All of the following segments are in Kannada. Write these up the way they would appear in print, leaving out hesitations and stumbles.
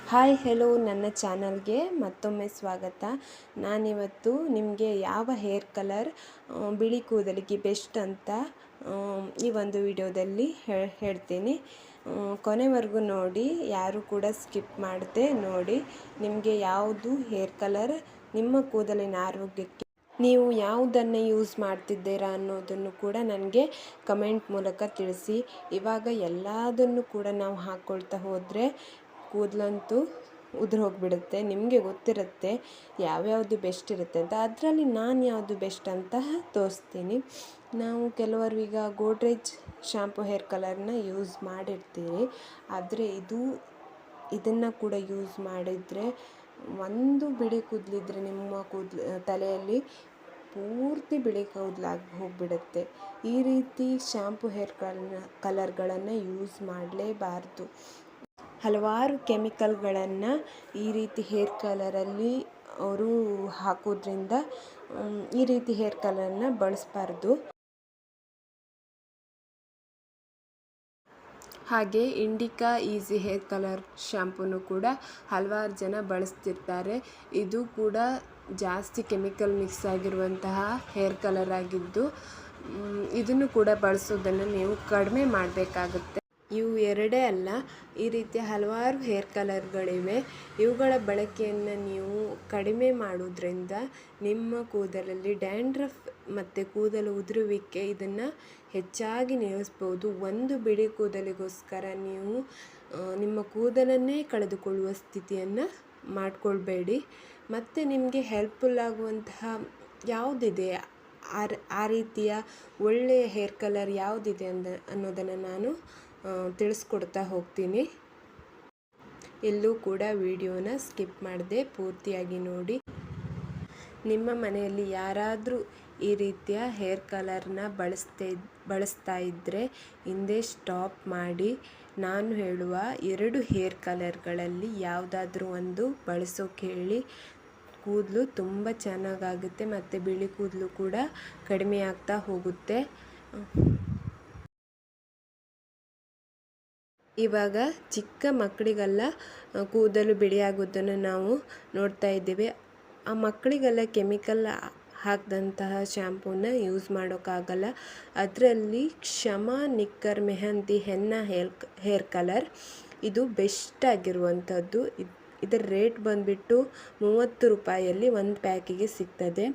ಹಾಯ್ ಹೆಲೋ ನನ್ನ ಚಾನಲ್ಗೆ ಮತ್ತೊಮ್ಮೆ ಸ್ವಾಗತ. ನಾನಿವತ್ತು ನಿಮಗೆ ಯಾವ ಹೇರ್ ಕಲರ್ ಬಿಳಿ ಕೂದಲಿಗೆ ಬೆಸ್ಟ್ ಅಂತ ಈ ಒಂದು ವಿಡಿಯೋದಲ್ಲಿ ಹೇಳ್ತೀನಿ. ಕೊನೆವರೆಗೂ ನೋಡಿ, ಯಾರು ಕೂಡ ಸ್ಕಿಪ್ ಮಾಡದೆ ನೋಡಿ. ನಿಮಗೆ ಯಾವುದು ಹೇರ್ ಕಲರ್ ನಿಮ್ಮ ಕೂದಲಿನ ಆರೋಗ್ಯಕ್ಕೆ ನೀವು ಯಾವುದನ್ನು ಯೂಸ್ ಮಾಡ್ತಿದ್ದೀರಾ ಅನ್ನೋದನ್ನು ಕೂಡ ನನಗೆ ಕಮೆಂಟ್ ಮೂಲಕ ತಿಳಿಸಿ. ಇವಾಗ ಎಲ್ಲದನ್ನು ಕೂಡ ನಾವು ಹಾಕ್ಕೊಳ್ತಾ ಹೋದರೆ ಕೂದಲಂತೂ ಉದುರು ಹೋಗಿಬಿಡುತ್ತೆ. ನಿಮಗೆ ಗೊತ್ತಿರುತ್ತೆ ಯಾವ್ಯಾವುದು ಬೆಸ್ಟ್ ಇರುತ್ತೆ ಅಂತ. ಅದರಲ್ಲಿ ನಾನು ಯಾವುದು ಬೆಸ್ಟ್ ಅಂತ ತೋರಿಸ್ತೀನಿ. ನಾವು ಕೆಲವರು ಈಗ ಗೋಡ್ರೇಜ್ ಶಾಂಪು ಹೇರ್ ಕಲರ್ನ ಯೂಸ್ ಮಾಡಿರ್ತೀವಿ, ಆದರೆ ಇದನ್ನು ಕೂಡ ಯೂಸ್ ಮಾಡಿದರೆ ಒಂದು ಬಿಳಿ ಕೂದಲಿದ್ರೆ ನಿಮ್ಮ ತಲೆಯಲ್ಲಿ ಪೂರ್ತಿ ಬಿಳಿ ಕೂದಲಾಗಿ ಹೋಗಿಬಿಡುತ್ತೆ. ಈ ರೀತಿ ಶಾಂಪು ಹೇರ್ ಕಲರ್ಗಳನ್ನು ಯೂಸ್ ಮಾಡಲೇಬಾರ್ದು. ಹಲವಾರು ಕೆಮಿಕಲ್ಗಳನ್ನು ಈ ರೀತಿ ಹೇರ್ ಕಲರಲ್ಲಿ ಅವರು ಹಾಕೋದ್ರಿಂದ ಈ ರೀತಿ ಹೇರ್ ಕಲರ್ನ ಬಳಸಬಾರ್ದು. ಹಾಗೆ ಇಂಡಿಕಾ ಈಸಿ ಹೇರ್ ಕಲರ್ ಶಾಂಪೂನು ಕೂಡ ಹಲವಾರು ಜನ ಬಳಸ್ತಿರ್ತಾರೆ. ಇದು ಕೂಡ ಜಾಸ್ತಿ ಕೆಮಿಕಲ್ ಮಿಕ್ಸ್ ಆಗಿರುವಂತಹ ಹೇರ್ ಕಲರ್ ಆಗಿದ್ದು, ಇದನ್ನು ಕೂಡ ಬಳಸೋದನ್ನು ನೀವು ಕಡಿಮೆ ಮಾಡಬೇಕಾಗುತ್ತೆ. ಇವು ಎರಡೇ ಅಲ್ಲ, ಈ ರೀತಿಯ ಹಲವಾರು ಹೇರ್ ಕಲರ್ಗಳಿವೆ. ಇವುಗಳ ಬಳಕೆಯನ್ನು ನೀವು ಕಡಿಮೆ ಮಾಡೋದ್ರಿಂದ ನಿಮ್ಮ ಕೂದಲಲ್ಲಿ ಡ್ಯಾಂಡ್ರಫ್ ಮತ್ತು ಕೂದಲು ಉದುರುವಿಕೆ ಇದನ್ನು ಹೆಚ್ಚಾಗಿ ನಿಲ್ಲಿಸ್ಬೋದು. ಒಂದು ಬಿಳಿ ಕೂದಲಿಗೋಸ್ಕರ ನೀವು ನಿಮ್ಮ ಕೂದಲನ್ನೇ ಕಳೆದುಕೊಳ್ಳುವ ಸ್ಥಿತಿಯನ್ನು ಮಾಡಿಕೊಳ್ಬೇಡಿ. ಮತ್ತು ನಿಮಗೆ ಹೆಲ್ಪ್ಫುಲ್ ಆಗುವಂತಹ ಯಾವುದಿದೆ, ಆ ರೀತಿಯ ಒಳ್ಳೆಯ ಹೇರ್ ಕಲರ್ ಯಾವುದಿದೆ ಅನ್ನೋದನ್ನು ನಾನು ತಿಳಿಸ್ಕೊಡ್ತಾ ಹೋಗ್ತೀನಿ. ಎಲ್ಲೂ ಕೂಡ ವಿಡಿಯೋನ ಸ್ಕಿಪ್ ಮಾಡದೆ ಪೂರ್ತಿಯಾಗಿ ನೋಡಿ. ನಿಮ್ಮ ಮನೆಯಲ್ಲಿ ಯಾರಾದರೂ ಈ ರೀತಿಯ ಹೇರ್ ಕಲರ್ನ ಬಳಸ್ತಾ ಇದ್ದರೆ ಹಿಂದೆ ಸ್ಟಾಪ್ ಮಾಡಿ ನಾನು ಹೇಳುವ 2 ಹೇರ್ ಕಲರ್ಗಳಲ್ಲಿ ಯಾವುದಾದ್ರೂ ಒಂದು ಬಳಸೋಕೆ ಹೇಳಿ. ಕೂದಲು ತುಂಬ ಚೆನ್ನಾಗಾಗುತ್ತೆ ಮತ್ತು ಬಿಳಿ ಕೂದಲು ಕೂಡ ಕಡಿಮೆ ಆಗ್ತಾ ಹೋಗುತ್ತೆ. ಇವಾಗ ಚಿಕ್ಕ ಮಕ್ಕಳಿಗೆಲ್ಲ ಕೂದಲು ಬಿಳಿಯಾಗೋದನ್ನು ನಾವು ನೋಡ್ತಾ ಇದ್ದೇವೆ. ಆ ಮಕ್ಕಳಿಗೆಲ್ಲ ಕೆಮಿಕಲ್ ಹಾಕಿದಂತಹ ಶ್ಯಾಂಪೂನ ಯೂಸ್ ಮಾಡೋಕ್ಕಾಗಲ್ಲ. ಅದರಲ್ಲಿ ಕ್ಷಮಾ ನಿಕ್ಕರ್ ಮೆಹಂದಿ ಹೆನ್ನಾ ಹೇರ್ ಕಲರ್ ಇದು ಬೆಸ್ಟ್ ಆಗಿರುವಂಥದ್ದು. ಇದರ ರೇಟ್ ಬಂದುಬಿಟ್ಟು 30 ರೂಪಾಯಲ್ಲಿ ಒಂದು ಪ್ಯಾಕಿಗೆ ಸಿಗ್ತದೆ.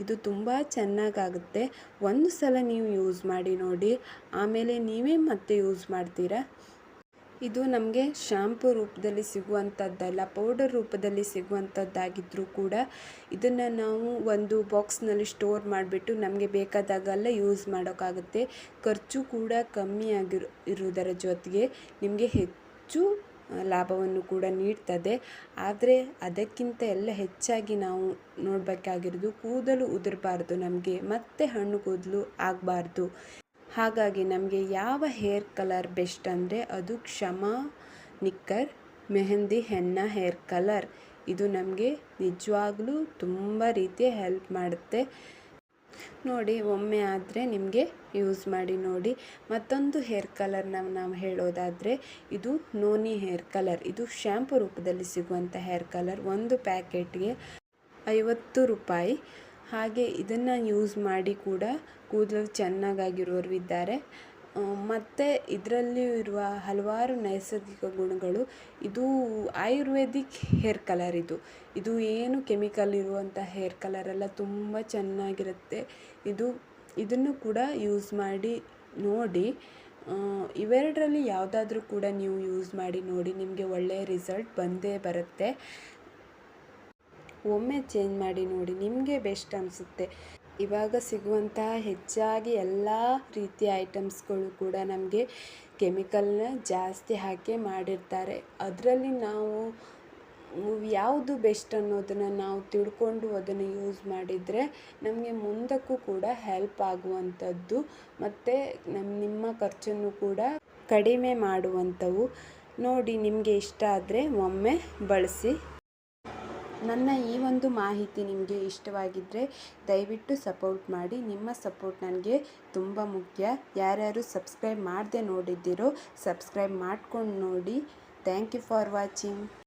ಇದು ತುಂಬ ಚೆನ್ನಾಗಾಗುತ್ತೆ. ಒಂದು ಸಲ ನೀವು ಯೂಸ್ ಮಾಡಿ ನೋಡಿ, ಆಮೇಲೆ ನೀವೇ ಮತ್ತೆ ಯೂಸ್ ಮಾಡ್ತೀರಾ. ಇದು ನಮಗೆ ಶಾಂಪು ರೂಪದಲ್ಲಿ ಸಿಗುವಂಥದ್ದಲ್ಲ, ಪೌಡರ್ ರೂಪದಲ್ಲಿ ಸಿಗುವಂಥದ್ದಾಗಿದ್ದರೂ ಕೂಡ ಇದನ್ನು ನಾವು ಒಂದು ಬಾಕ್ಸ್ನಲ್ಲಿ ಸ್ಟೋರ್ ಮಾಡಿಬಿಟ್ಟು ನಮಗೆ ಬೇಕಾದಾಗೆಲ್ಲ ಯೂಸ್ ಮಾಡೋಕ್ಕಾಗುತ್ತೆ. ಖರ್ಚು ಕೂಡ ಕಮ್ಮಿ ಇರುವುದರ ಜೊತೆಗೆ ನಿಮಗೆ ಹೆಚ್ಚು ಲಾಭವನ್ನು ಕೂಡ ನೀಡ್ತದೆ. ಆದರೆ ಅದಕ್ಕಿಂತ ಎಲ್ಲ ಹೆಚ್ಚಾಗಿ ನಾವು ನೋಡಬೇಕಾಗಿರೋದು ಕೂದಲು ಉದುರಬಾರ್ದು ನಮಗೆ, ಮತ್ತೆ ಹಣ್ಣು ಕೂದಲು ಆಗಬಾರ್ದು. ಹಾಗಾಗಿ ನಮಗೆ ಯಾವ ಹೇರ್ ಕಲರ್ ಬೆಸ್ಟ್ ಅಂದರೆ ಅದು ಕ್ಷಮಾ ನಿಕ್ಕರ್ ಮೆಹಂದಿ ಹೆನ್ನಾ ಹೇರ್ ಕಲರ್. ಇದು ನಮಗೆ ನಿಜವಾಗ್ಲೂ ತುಂಬ ರೀತಿಯ ಹೆಲ್ಪ್ ಮಾಡುತ್ತೆ. ನೋಡಿ, ಒಮ್ಮೆ ಆದರೆ ನಿಮಗೆ ಯೂಸ್ ಮಾಡಿ ನೋಡಿ. ಮತ್ತೊಂದು ಹೇರ್ ಕಲರ್ನ ನಾವು ಹೇಳೋದಾದರೆ ಇದು ನೋನಿ ಹೇರ್ ಕಲರ್. ಇದು ಶ್ಯಾಂಪು ರೂಪದಲ್ಲಿ ಸಿಗುವಂಥ ಹೇರ್ ಕಲರ್. ಒಂದು ಪ್ಯಾಕೆಟ್ಗೆ 50 ರೂಪಾಯಿ. ಹಾಗೆ ಇದನ್ನು ಯೂಸ್ ಮಾಡಿ ಕೂಡ ಕೂದಲು ಚೆನ್ನಾಗಾಗಿರೋರು ಇದ್ದಾರೆ. ಮತ್ತು ಇದರಲ್ಲಿ ಇರುವ ಹಲವಾರು ನೈಸರ್ಗಿಕ ಗುಣಗಳು. ಇದು ಆಯುರ್ವೇದಿಕ್ ಹೇರ್ ಕಲರ್. ಇದು ಏನು ಕೆಮಿಕಲ್ ಇರುವಂಥ ಹೇರ್ ಕಲರೆಲ್ಲ ತುಂಬ ಚೆನ್ನಾಗಿರುತ್ತೆ. ಇದನ್ನು ಕೂಡ ಯೂಸ್ ಮಾಡಿ ನೋಡಿ. ಇವೆರಡರಲ್ಲಿ ಯಾವುದಾದ್ರೂ ಕೂಡ ನೀವು ಯೂಸ್ ಮಾಡಿ ನೋಡಿ, ನಿಮಗೆ ಒಳ್ಳೆಯ ರಿಸಲ್ಟ್ ಬಂದೇ ಬರುತ್ತೆ. ಒಮ್ಮೆ ಚೇಂಜ್ ಮಾಡಿ ನೋಡಿ, ನಿಮಗೆ ಬೆಸ್ಟ್ ಅನಿಸುತ್ತೆ. ಇವಾಗ ಸಿಗುವಂತಹ ಹೆಚ್ಚಾಗಿ ಎಲ್ಲ ರೀತಿಯ ಐಟಮ್ಸ್ಗಳು ಕೂಡ ನಮಗೆ ಕೆಮಿಕಲ್ನ ಜಾಸ್ತಿ ಹಾಕಿ ಮಾಡಿರ್ತಾರೆ. ಅದರಲ್ಲಿ ನಾವು ಯಾವುದು ಬೆಸ್ಟ್ ಅನ್ನೋದನ್ನು ನಾವು ತಿಳ್ಕೊಂಡು ಅದನ್ನು ಯೂಸ್ ಮಾಡಿದರೆ ನಮಗೆ ಮುಂದಕ್ಕೂ ಕೂಡ ಹೆಲ್ಪ್ ಆಗುವಂಥದ್ದು ಮತ್ತು ನಿಮ್ಮ ಖರ್ಚನ್ನು ಕೂಡ ಕಡಿಮೆ ಮಾಡುವಂಥವು. ನೋಡಿ, ನಿಮಗೆ ಇಷ್ಟ ಆದರೆ ಒಮ್ಮೆ ಬಳಸಿ. ನನ್ನ ಈ ಒಂದು ಮಾಹಿತಿ ನಿಮಗೆ ಇಷ್ಟವಾಗಿದ್ದರೆ ದಯವಿಟ್ಟು ಸಪೋರ್ಟ್ ಮಾಡಿ. ನಿಮ್ಮ ಸಪೋರ್ಟ್ ನನಗೆ ತುಂಬ ಮುಖ್ಯ. ಯಾರ್ಯಾರು ಸಬ್ಸ್ಕ್ರೈಬ್ ಮಾಡದೆ ನೋಡಿದ್ದೀರೋ ಸಬ್ಸ್ಕ್ರೈಬ್ ಮಾಡ್ಕೊಂಡು ನೋಡಿ. Thank you for watching.